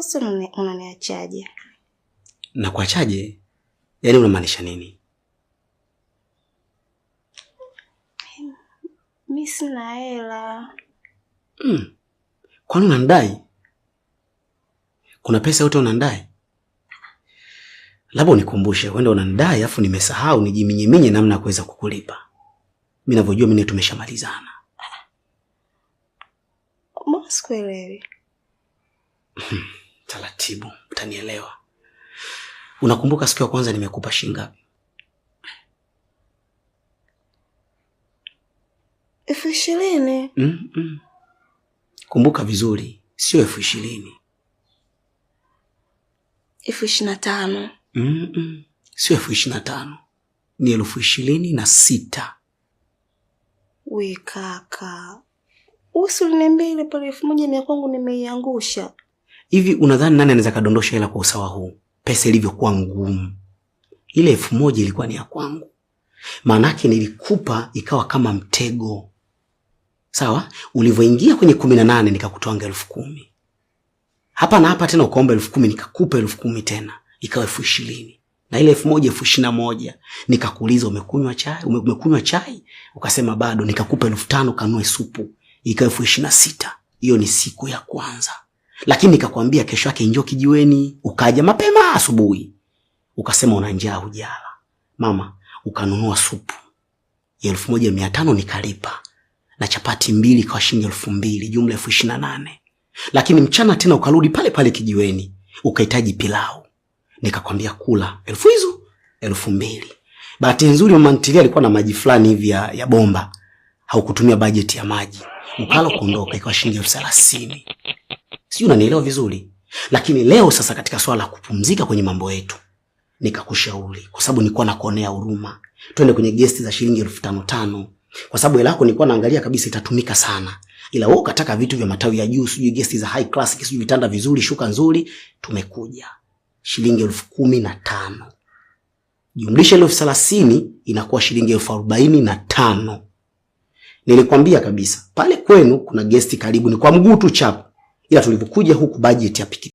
Sasa unaniachaje? Na kuachaje? Yaani unamaanisha nini? Mimi sina hela. Kwani unanidai? Kuna pesa yote unanidai? Labda unikumbushe, wenda unanidai afu nimesahau nijiminyimine namna ya kuweza kukulipa. Mimi ninavyojua mimi tumeshamalizana. Mbona sikuelewi? Taratibu, utanielewa. Unakumbuka siku ya kwanza nimekupa shilingi ngapi? 20,000. Kumbuka vizuri, sio 20,000. 25,000. Sio 25,000. Ni 26,000. We kaka. Usiniambie ile pale 1,000 kwangu nimeiangusha. Hivi unadhani nani anaweza kadondosha hela kwa usawa huu? Pesa ilivyokuwa ngumu. Ile 1,000 ilikuwa ni ya kwangu. Maanake nilikupa ikawa kama mtego. Sawa? Ulivyoingia kwenye 18 nikakutoanga 10,000. Hapa na hapa tena ukaomba 10,000 nikakupa 10,000 tena. Ikawa 20,000. Na ile 1,000 21,000 nikakuuliza umekunywa chai? Ukasema bado, nikakupa 5,000 kanunue supu. Ikawa 26,000. Hiyo ni siku ya kwanza. Lakini nikakwambia kesho yake njoo kijiweni, ukaja mapema asubuhi. Ukasema una njaa hujala. Mama, ukanunua supu ya 1,500 nikalipa. Na chapati 2 kwa shilingi 2,000, jumla 28,000. Lakini mchana tena ukarudi pale pale kijiweni, ukahitaji pilau. Nikakwambia kula 2,000. Bahati nzuri mama ntilia alikuwa na maji fulani hivi ya bomba. Haukutumia bajeti ya maji. Ukala kuondoka ikawa shilingi 30,000. Sijui unanielewa vizuri. Lakini leo sasa katika swala la kupumzika kwenye mambo yetu, nikakushauri kwa sababu nilikuwa nakuonea huruma. Twende kwenye guest za shilingi 5,500. Kwa sababu hela yako nilikuwa naangalia kabisa itatumika sana. Ila wewe ukataka vitu vya matawi ya juu, sijui guest za high class, sijui vitanda vizuri, shuka nzuri, tumekuja. Shilingi 15,000. Jumlisha 30,000 inakuwa shilingi 45,000. Nilikwambia kabisa, pale kwenu kuna guest karibu ni kwa mguu tu chapu. Ila tulipokuja huku budget ya piki